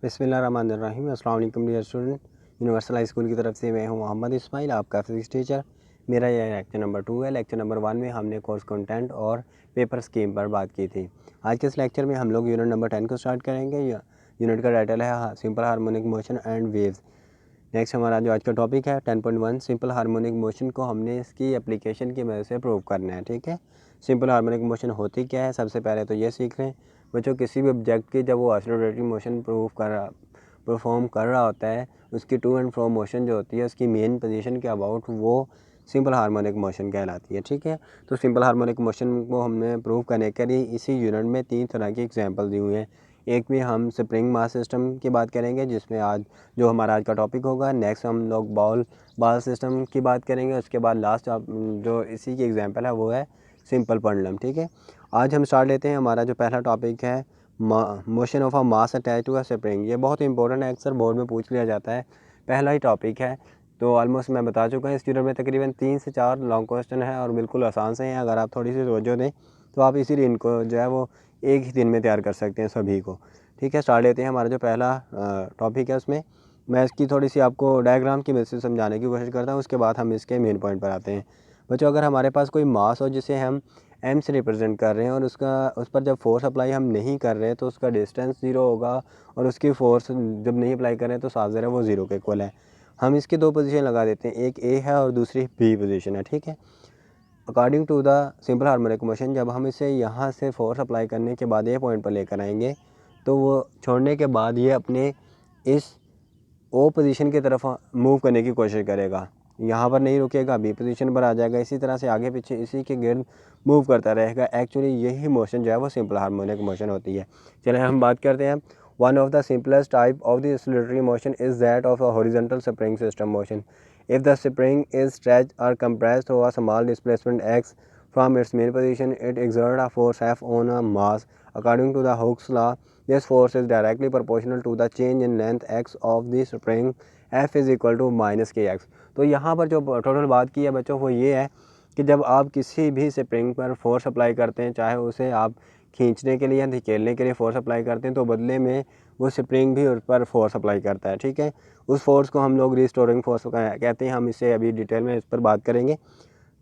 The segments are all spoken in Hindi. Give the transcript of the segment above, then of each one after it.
बिस्मिल्लाहिर्रहमानिर्रहीम। अस्सलाम वालेकुम dear student. Universal high school की तरफ से मैं हूं मोहम्मद इस्माइल, आपका फिजिक्स टीचर। मेरा यह लेक्चर नंबर 2 है। लेक्चर नंबर 1 में हमने कोर्स कंटेंट और पेपर स्कीम पर बात की थी। आज के इस लेक्चर में हम लोग यूनिट नंबर 10 को स्टार्ट करेंगे। यूनिट का टाइटल है simple harmonic motion and waves. Next हमारा जो आज का टॉपिक है 10.1 सिंपल हार्मोनिक मोशन को हमने इसकी एप्लीकेशन की मदद से प्रूव करना है। ठीक है, सिंपल हार्मोनिक मोशन होती क्या है, सबसे पहले तो ये सीख लें बच्चों। किसी भी ऑब्जेक्ट की जब वो ऑसिलेटरी मोशन परफॉर्म कर रहा होता है, उसकी टू एंड फ्रो मोशन जो होती है उसकी मेन पोजीशन के अबाउट वो सिंपल हार्मोनिक मोशन कहलाती है। ठीक है, तो सिंपल हार्मोनिक मोशन को हमने प्रूव करने के लिए इसी यूनिट में 3 तरह की एग्जांपल दी हुई हैं। एक में हम स्प्रिंग मास सिस्टम की बात करेंगे, जिसमें आज जो हमारा आज का टॉपिक होगा। नेक्स्ट हम लोग बॉल सिस्टम की बात करेंगे। उसके बाद लास्ट जो इसी की एग्जांपल है वो है सिंपल पेंडुलम। ठीक है, आज हम स्टार्ट लेते हैं। हमारा जो पहला टॉपिक है motion of a mass attach to a spring. ये बहुत इंपॉर्टेंट है, अक्सर बोर्ड में पूछ लिया जाता है, पहला ही टॉपिक है। तो ऑलमोस्ट मैं बता चुका हूँ। इस यूनिट में तकरीबन 3 से 4 लॉन्ग क्वेश्चन है और बिल्कुल आसान से हैं। अगर आप थोड़ी सी तवज्जो दें तो आप इसीलिए इनको जो है वो एक ही दिन में तैयार कर सकते हैं सभी को। ठीक है, स्टार्ट लेते हैं। हमारा जो पहला टॉपिक है उसमें मैं इसकी थोड़ी सी आपको डायग्राम की मदद से समझाने की कोशिश करता हूँ, उसके बाद हम इसके मेन पॉइंट पर आते हैं। बच्चों, अगर हमारे पास कोई मास हो जिसे हम एम से रिप्रेजेंट कर रहे हैं और उस पर जब फोर्स अप्लाई हम नहीं कर रहे तो उसका डिस्टेंस ज़ीरो होगा, और उसकी फोर्स जब नहीं अप्लाई कर रहे हैं तो साथ ज़रा वो ज़ीरो के इक्वल है। हम इसके दो पोजीशन लगा देते हैं, एक ए है और दूसरी बी पोजीशन है। ठीक है, according to the simple harmonic motion जब हम इसे यहाँ से फोर्स अप्लाई करने के बाद ए पॉइंट पर लेकर आएंगे तो वो छोड़ने के बाद ये अपने इस ओ पोजीशन की तरफ मूव करने की कोशिश करेगा। यहाँ पर नहीं रुकेगा, बी पोजीशन पर आ जाएगा। इसी तरह से आगे पीछे इसी के गिर्द मूव करता रहेगा। एक्चुअली यही मोशन जो है वो सिंपल हार्मोनिक मोशन होती है। चलिए हम बात करते हैं। One of the simplest type of the oscillatory motion is that of a horizontal spring system motion. If the spring is stretched और compressed through a small displacement x from its main position, it exerts a force F on a mass. According to the Hooke's law, this force is directly proportional to the change in length x of the spring. F is equal to minus kx। तो यहाँ पर जो टोटल बात की है बच्चों वो ये है कि जब आप किसी भी स्प्रिंग पर फोर्स अप्लाई करते हैं, चाहे उसे आप खींचने के लिए या धकेलने के लिए फोर्स अप्लाई करते हैं, तो बदले में वो स्प्रिंग भी उस पर फोर्स अप्लाई करता है। ठीक है, उस फोर्स को हम लोग रिस्टोरिंग फोर्स कहते हैं। हम इसे अभी डिटेल में इस पर बात करेंगे।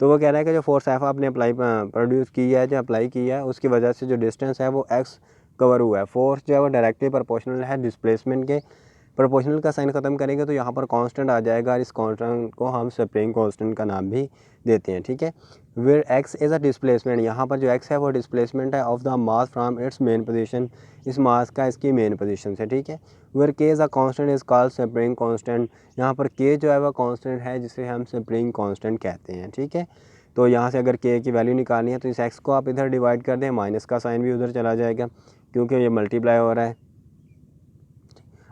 तो वो कह रहा है कि जो फोर्स एफ आपने प्रोड्यूस की है, जो अप्लाई की है, उसकी वजह से जो डिस्टेंस है वो एक्स कवर हुआ है। फोर्स जो है वो डायरेक्टली प्रोपोर्शनल है डिस्प्लेसमेंट के। प्रोपोर्शनल का साइन ख़त्म करेंगे तो यहाँ पर कांस्टेंट आ जाएगा, और इस कांस्टेंट को हम स्प्रिंग कांस्टेंट का नाम भी देते हैं। ठीक है, where x is a displacement, यहाँ पर जो एक्स है वो डिस्प्लेसमेंट है of the mass from its mean position, इस मास का इसकी मेन पोजीशन से। ठीक है, वेयर के is a constant is called spring constant, यहाँ पर के जो है वह कांस्टेंट है जिसे हम स्प्रिंग कांस्टेंट कहते हैं। ठीक है, तो यहाँ से अगर के की वैल्यू निकालनी है तो इस एक्स को आप इधर डिवाइड कर दें, माइनस का साइन भी उधर चला जाएगा क्योंकि ये मल्टीप्लाई हो रहा है।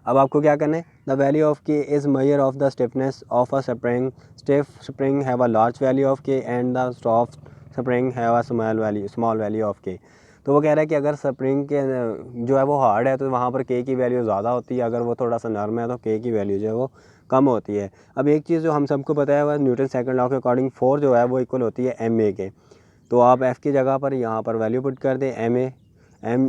अब आपको क्या करना है, the value of K is measure of the stiffness of a spring. Stiff spring have a large value of K and the soft spring have a small value of K. तो वो कह रहा है कि अगर स्प्रिंग के जो है वो हार्ड है तो वहाँ पर के की वैल्यू ज़्यादा होती है, अगर वो थोड़ा सा नर्म है तो के की वैल्यू जो है वो कम होती है। अब एक चीज़ जो हम सबको पता है वह न्यूटन सेकंड लॉ के अकॉर्डिंग फोर्स जो है वो इक्वल होती है एम ए के। तो आप एफ़ की जगह पर यहाँ पर वैल्यू पुट कर दें एम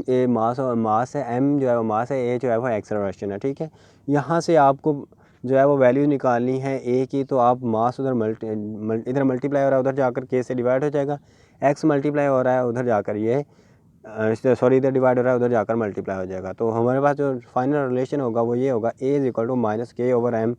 ए मास, और मास है एम जो है वो मास है, ए जो है वो एक्सेलरेशन है। ठीक है, यहाँ से आपको जो है वो वैल्यू निकालनी है ए की, तो आप मास उधर इधर मल्टीप्लाई हो रहा है, उधर जाकर के से डिवाइड हो जाएगा। एक्स मल्टीप्लाई हो रहा है उधर जाकर ये सॉरी इधर डिवाइड हो रहा है उधर जाकर मल्टीप्लाई हो जाएगा। तो हमारे पास जो फाइनल रिलेशन होगा वो ये होगा, a is equal to minus k over m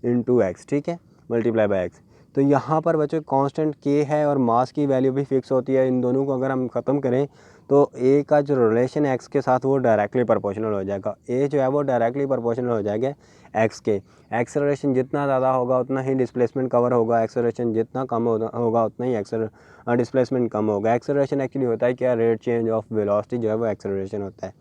into x. ठीक है, मल्टीप्लाई बाय एक्स। तो यहाँ पर बच्चों कांस्टेंट के है और मास की वैल्यू भी फिक्स होती है। इन दोनों को अगर हम ख़त्म करें तो ए का जो रिलेशन एक्स के साथ वो डायरेक्टली प्रोपोर्शनल हो जाएगा। ए जो है वो डायरेक्टली प्रोपोर्शनल हो जाएगा एक्स के। एक्सेलरेशन जितना ज़्यादा होगा उतना ही डिस्प्लेसमेंट कवर होगा, एक्सेलरेशन जितना कम होगा उतना ही डिस्प्लेसमेंट कम होगा। एक्सेलरेशन एक्चुअली होता है क्या, रेट चेंज ऑफ वेलोसिटी जो है वो एक्सेलरेशन होता है।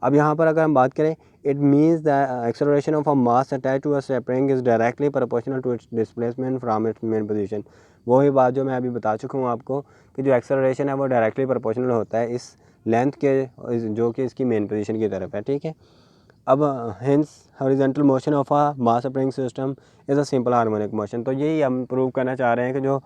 अब यहाँ पर अगर हम बात करें, it means the acceleration of a mass attach to a spring is directly proportional to its displacement from its mean position. वही बात जो मैं अभी बता चुका हूँ आपको कि जो एक्सेलरेशन है वो डायरेक्टली प्रोपोर्शनल होता है इस लेंथ के जो कि इसकी मेन पोजीशन की तरफ है। ठीक है, अब hence horizontal motion of a mass spring system is a simple harmonic motion. तो यही हम प्रूव करना चाह रहे हैं कि जो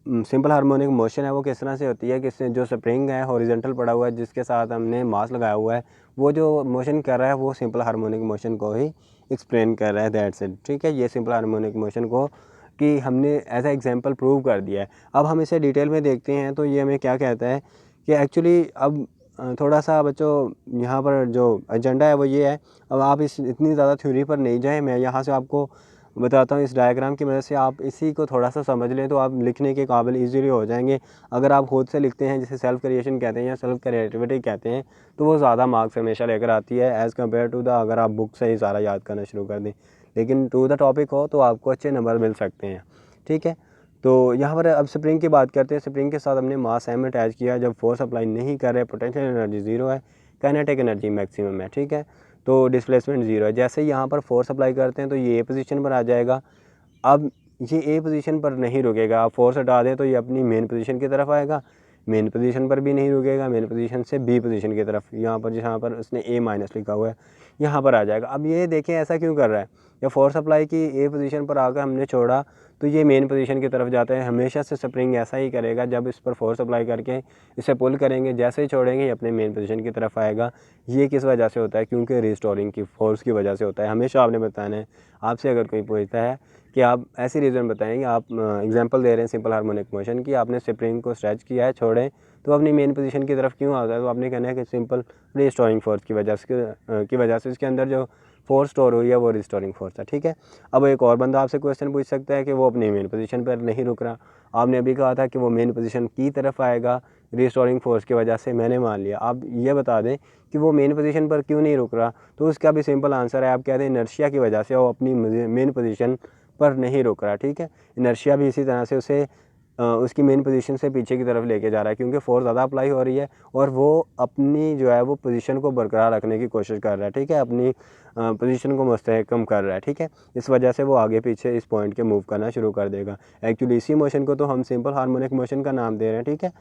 सिंपल हार्मोनिक मोशन है वो किस तरह से होती है कि जो स्प्रिंग है हॉरिजॉन्टल पड़ा हुआ है जिसके साथ हमने मास लगाया हुआ है, वो जो मोशन कर रहा है वो सिंपल हार्मोनिक मोशन को ही एक्सप्लेन कर रहा है, दैट्स इट। ठीक है, ये सिंपल हार्मोनिक मोशन को कि हमने एज ए एग्जांपल प्रूव कर दिया है। अब हम इसे डिटेल में देखते हैं तो ये हमें क्या कहता है कि एक्चुअली अब थोड़ा सा बच्चों यहाँ पर जो एजेंडा है वो ये है। अब आप इस इतनी ज़्यादा थ्योरी पर नहीं जाएं, मैं यहाँ से आपको बताता हूँ। इस डायग्राम की मदद से आप इसी को थोड़ा सा समझ लें तो आप लिखने के काबिल ईजीली हो जाएंगे। अगर आप खुद से लिखते हैं जिसे सेल्फ क्रिएशन कहते हैं या सेल्फ क्रिएटिविटी कहते हैं तो वो ज़्यादा मार्क्स हमेशा लेकर आती है एज़ कम्पेयर टू द अगर आप बुक से ही सारा याद करना शुरू कर दें। लेकिन टू द टॉपिक हो तो आपको अच्छे नंबर मिल सकते हैं। ठीक है, तो यहाँ पर अब स्प्रिंग की बात करते हैं। स्प्रिंग के साथ हमने मास एम अटैच किया, जब फोर्स अप्लाई नहीं कर रहे, पोटेंशियल एनर्जी ज़ीरो है, काइनेटिक एनर्जी मैक्सिमम है। ठीक है, तो डिस्प्लेसमेंट ज़ीरो है। जैसे ही यहाँ पर फोर्स अप्लाई करते हैं तो ये ए पोजीशन पर आ जाएगा। अब ये ए पोजीशन पर नहीं रुकेगा, आप फोर्स हटा दें तो ये अपनी मेन पोजीशन की तरफ आएगा, मेन पोजीशन पर भी नहीं रुकेगा, मेन पोजीशन से बी पोजीशन की तरफ, यहाँ पर जहाँ पर उसने ए माइनस लिखा हुआ है यहाँ पर आ जाएगा। अब ये देखें ऐसा क्यों कर रहा है, या फोर्स अप्लाई की ए पोजीशन पर आकर हमने छोड़ा तो ये मेन पोजीशन की तरफ जाता है। हमेशा से स्प्रिंग ऐसा ही करेगा, जब इस पर फोर्स अप्लाई करके इसे पुल करेंगे, जैसे ही छोड़ेंगे ये अपने मेन पोजीशन की तरफ आएगा। ये किस वजह से होता है, क्योंकि रिस्टोरिंग की फोर्स की वजह से होता है। हमेशा आपने बताना है, आपसे अगर कोई पूछता है कि आप ऐसी रीज़न बताएंगे, आप एग्जांपल दे रहे हैं सिंपल हार्मोनिक मोशन की, आपने स्प्रिंग को स्ट्रेच किया है, छोड़ें तो अपनी मेन पोजीशन की तरफ क्यों आता है, तो आपने कहना है कि सिंपल रिस्टोरिंग फोर्स की वजह से इसके अंदर जो फोर्स स्टोर हुई है वो रिस्टोरिंग फोर्स है। ठीक है, अब एक और बंदा आपसे क्वेश्चन पूछ सकता है कि वो अपनी मेन पोजीशन पर नहीं रुक रहा, आपने अभी कहा था कि वो मेन पोजीशन की तरफ आएगा रिस्टोरिंग फोर्स की वजह से, मैंने मान लिया। आप ये बता दें कि वो मेन पोजीशन पर क्यों नहीं रुक रहा, तो उसका भी सिंपल आंसर है, आप कहते हैं इनर्शिया की वजह से वो अपनी मेन पोजीशन पर नहीं रुक रहा। ठीक है, इनर्शिया भी इसी तरह से उसे उसकी मेन पोजीशन से पीछे की तरफ लेके जा रहा है, क्योंकि फोर्स ज़्यादा अप्लाई हो रही है और वो अपनी जो है वो पोजीशन को बरकरार रखने की कोशिश कर रहा है। ठीक है, अपनी पोजीशन को मुस्तहकम कर रहा है। ठीक है, इस वजह से वो आगे पीछे इस पॉइंट के मूव करना शुरू कर देगा। एक्चुअली इसी मोशन को तो हम सिंपल हार्मोनिक मोशन का नाम दे रहे हैं। ठीक है,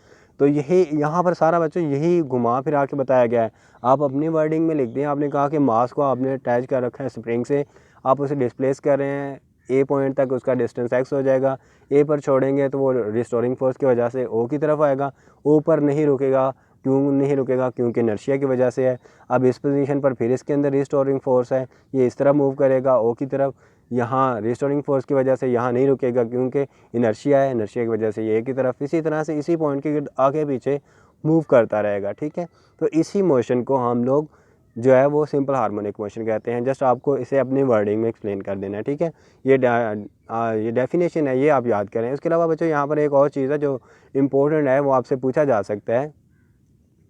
तो यही यहाँ पर सारा बच्चों यही घुमा फिरा के बताया गया है। आप अपनी वर्डिंग में लिख दें, आपने कहा कि मास को आपने अटैच कर रखा है स्प्रिंग से, आप उसे डिस्प्लेस कर रहे हैं ए पॉइंट तक, उसका डिस्टेंस एक्स हो जाएगा, ए पर छोड़ेंगे तो वो रिस्टोरिंग फोर्स की वजह से ओ की तरफ आएगा, ओ पर नहीं रुकेगा। क्यों नहीं रुकेगा, क्योंकि इनर्शिया की वजह से है। अब इस पोजीशन पर फिर इसके अंदर रिस्टोरिंग फोर्स है, ये इस तरफ मूव करेगा ओ की तरफ, यहाँ रिस्टोरिंग फोर्स की वजह से यहाँ नहीं रुकेगा क्योंकि इनर्शिया है, इनर्शिया की वजह से ये ए की तरफ, इसी तरह से इसी पॉइंट के आगे पीछे मूव करता रहेगा। ठीक है, तो इसी मोशन को हम लोग जो है वो सिंपल हार्मोनिक मोशन कहते हैं। जस्ट आपको इसे अपनी वर्डिंग में एक्सप्लेन कर देना है। ठीक है, ये डेफिनेशन है, ये आप याद करें। इसके अलावा बच्चों यहाँ पर एक और चीज़ है जो इम्पोर्टेंट है, वो आपसे पूछा जा सकता है,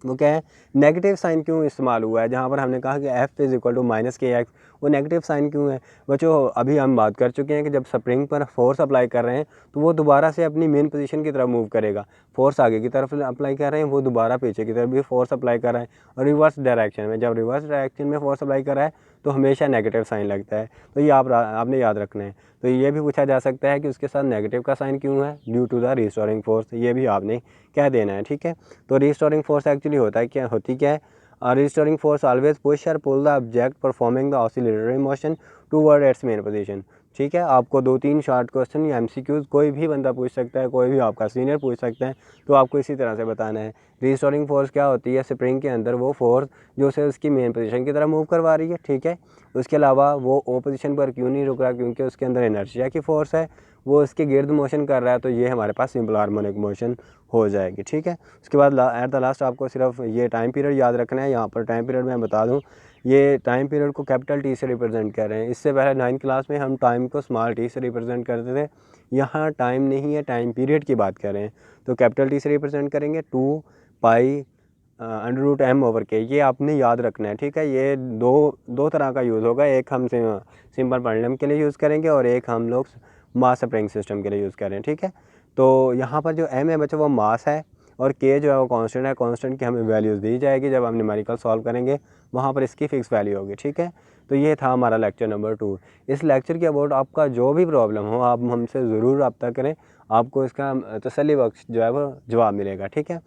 वो क्या है, नेगेटिव साइन क्यों इस्तेमाल हुआ है। जहाँ पर हमने कहा कि F is equal to minus k x, वो नेगेटिव साइन क्यों है बच्चों। अभी हम बात कर चुके हैं कि जब स्प्रिंग पर फोर्स अप्लाई कर रहे हैं तो वो दोबारा से अपनी मेन पोजीशन की तरफ मूव करेगा। फोर्स आगे की तरफ अप्लाई कर रहे हैं, वो दोबारा पीछे की तरफ भी फोर्स अप्लाई कर रहा है, और रिवर्स डायरेक्शन में, जब रिवर्स डायरेक्शन में फोर्स अप्लाई कर रहा है तो हमेशा नेगेटिव साइन लगता है। तो ये आपने याद रखना है। तो ये भी पूछा जा सकता है कि उसके साथ नेगेटिव का साइन क्यों है, due to the restoring force, ये भी आपने कह देना है। ठीक है, तो रिस्टोरिंग फोर्स एक्चुअली होती क्या है, रिस्टोरिंग फोर्स ऑलवेज पुश और pull the object performing the oscillatory motion toward its mean position. ठीक है, आपको 2-3 शॉर्ट क्वेश्चन या एमसीक्यूज कोई भी बंदा पूछ सकता है, कोई भी आपका सीनियर पूछ सकता है, तो आपको इसी तरह से बताना है। रिस्टोरिंग फोर्स क्या होती है, स्प्रिंग के अंदर वो फोर्स जो उसे उसकी मेन पोजीशन की तरफ मूव करवा रही है। ठीक है, उसके अलावा वो ओ पोजीशन पर क्यों नहीं रुक रहा, क्योंकि उसके अंदर इनर्शिया की फोर्स है, वो उसके गिर्द मोशन कर रहा है, तो ये हमारे पास सिंपल हार्मोनिक मोशन हो जाएगी। ठीक है, उसके बाद एट द लास्ट आपको सिर्फ ये टाइम पीरियड याद रखना है। यहाँ पर टाइम पीरियड मैं बता दूँ, ये टाइम पीरियड को कैपिटल टी से रिप्रेजेंट कर रहे हैं। इससे पहले 9th क्लास में हम टाइम को स्मॉल टी से रिप्रेजेंट करते थे, यहाँ टाइम नहीं है, टाइम पीरियड की बात कर रहे हैं, तो कैपिटल टी से रिप्रेजेंट करेंगे 2 पाई√m/k, ये आपने याद रखना है। ठीक है, ये दो तरह का यूज़ होगा, एक हम सिंपल प्रॉब्लम के लिए यूज़ करेंगे और एक हम लोग मास स्प्रिंग सिस्टम के लिए यूज़ करें। ठीक है, तो यहाँ पर जो m है बच्चों वो मास है, और k जो है वो कांस्टेंट है। कांस्टेंट की हमें वैल्यूज़ दी जाएगी, जब हम न्यूमेरिकल सॉल्व करेंगे वहाँ पर इसकी फ़िक्स वैल्यू होगी। ठीक है, तो ये था हमारा लेक्चर नंबर 2। इस लेक्चर के अबाउट आपका जो भी प्रॉब्लम हो आप हमसे ज़रूर रब्ता करें, आपको इसका तसल्ली बख्श जो है वो जवाब मिलेगा। ठीक है,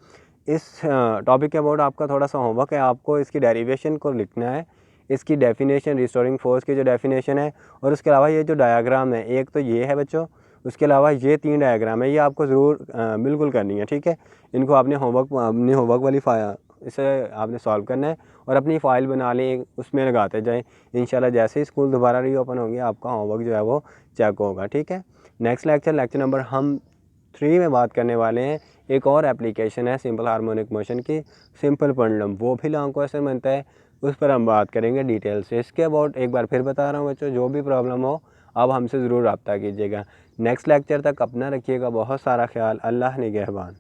इस टॉपिक के अबाउट आपका थोड़ा सा होमवर्क है, आपको इसकी डेरिवेशन को लिखना है, इसकी डेफिनेशन, रिस्टोरिंग फोर्स की जो डेफिनेशन है, और उसके अलावा ये जो डायग्राम है, एक तो ये है बच्चों, उसके अलावा ये 3 डायग्राम है, ये आपको ज़रूर बिल्कुल करनी है, ठीक है। इनको आपने अपनी होमवर्क वाली इसे आपने सॉल्व करना है और अपनी फ़ाइल बना लें, उसमें लगाते जाएं। इंशाल्लाह जैसे ही स्कूल दोबारा रीओपन होंगे आपका होमवर्क जो है वो चेक होगा, ठीक है। नेक्स्ट लेक्चर नंबर हम 3 में बात करने वाले हैं। एक और एप्लीकेशन है सिंपल हार्मोनिक मोशन की, सिंपल पेंडुलम, वो भी लॉन्ग क्वेश्चन बनता है, उस पर हम बात करेंगे डिटेल से। इसके अबाउट एक बार फिर बता रहा हूँ बच्चों, जो भी प्रॉब्लम हो आप हमसे ज़रूर रब्ता कीजिएगा। नेक्स्ट लेक्चर तक अपना रखिएगा बहुत सारा ख्याल। अल्लाह निगहबान।